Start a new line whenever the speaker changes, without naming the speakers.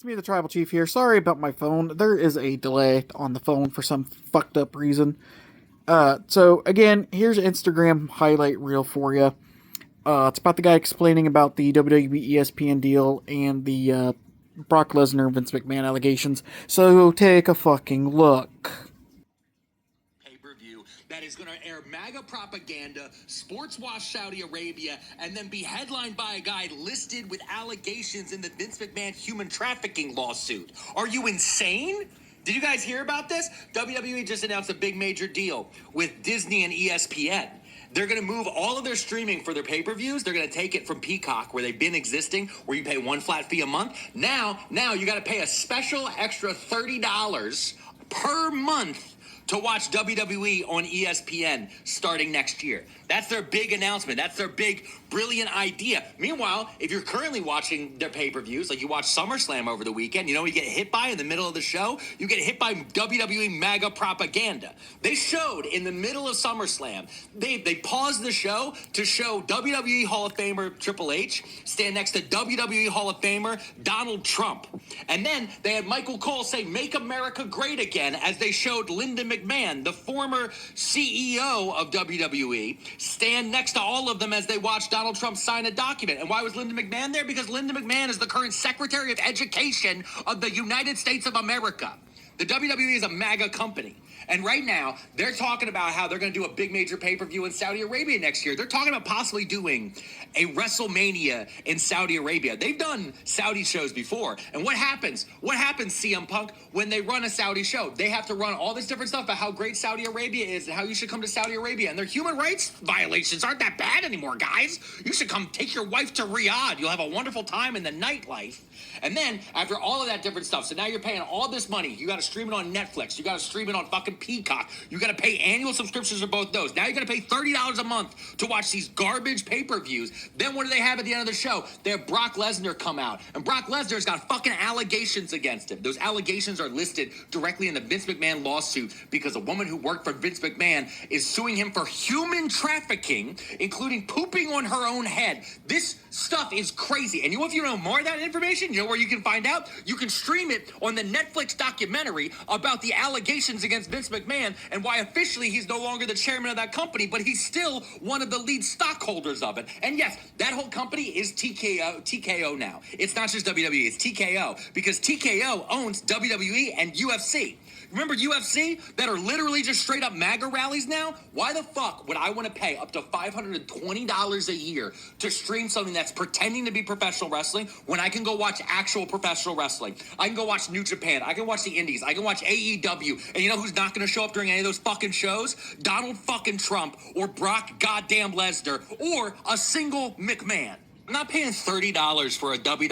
It's me, the Tribal Chief here. Sorry about my phone. There is a delay on the phone for some fucked up reason. So again, here's an Instagram highlight reel for you. It's about the guy explaining about the WWE ESPN deal and the Brock Lesnar and Vince McMahon allegations. So take a fucking look.
Pay-per-view that is going to air MAGA propaganda, sports wash Saudi Arabia, and then be headlined by a guy listed with allegations in the Vince McMahon human trafficking lawsuit. Are you insane? Did you guys hear about this? WWE just announced a big major deal with Disney and ESPN. They're going to move all of their streaming for their pay-per-views. They're going to take it from Peacock, where they've been existing, where you pay one flat fee a month. Now you got to pay a special extra $30 per month to watch WWE on ESPN starting next year. That's their big announcement. That's their big, brilliant idea. Meanwhile, if you're currently watching their pay-per-views, like you watch SummerSlam over the weekend, you know what you get hit by in the middle of the show? You get hit by WWE MAGA propaganda. They showed in the middle of SummerSlam, they paused the show to show WWE Hall of Famer Triple H stand next to WWE Hall of Famer Donald Trump. And then they had Michael Cole say, "Make America Great Again," as they showed Linda McMahon, the former CEO of WWE, stand next to all of them as they watched Donald Trump sign a document. And why was Linda McMahon there? Because Linda McMahon is the current Secretary of Education of the United States of America. The WWE is a MAGA company. And right now, they're talking about how they're going to do a big major pay-per-view in Saudi Arabia next year. They're talking about possibly doing a WrestleMania in Saudi Arabia. They've done Saudi shows before. And what happens? What happens, CM Punk, when they run a Saudi show? They have to run all this different stuff about how great Saudi Arabia is and how you should come to Saudi Arabia. And their human rights violations aren't that bad anymore, guys. You should come take your wife to Riyadh. You'll have a wonderful time in the nightlife. And then, after all of that different stuff, so now you're paying all this money. You got to stream it on Netflix. You got to stream it on fucking Peacock. You got to pay annual subscriptions for both those. Now you got to pay $30 a month to watch these garbage pay-per-views. Then what do they have at the end of the show? They have Brock Lesnar come out. And Brock Lesnar's got fucking allegations against him. Those allegations are listed directly in the Vince McMahon lawsuit because a woman who worked for Vince McMahon is suing him for human trafficking, including pooping on her own head. This stuff is crazy. And if you know more of that information, you know where you can find out? You can stream it on the Netflix documentary about the allegations against Vince McMahon and why officially he's no longer the chairman of that company, but he's still one of the lead stockholders of it. And yes, that whole company is TKO now. It's not just WWE, it's TKO, because TKO owns WWE and UFC. Remember UFC that are literally just straight up MAGA rallies now? Why the fuck would I want to pay up to $520 a year to stream something that's pretending to be professional wrestling when I can go watch actual professional wrestling? I can go watch New Japan. I can watch the Indies. I can watch AEW. And you know who's not going to show up during any of those fucking shows? Donald fucking Trump or Brock goddamn Lesnar or a single McMahon. I'm not paying $30 for a WWE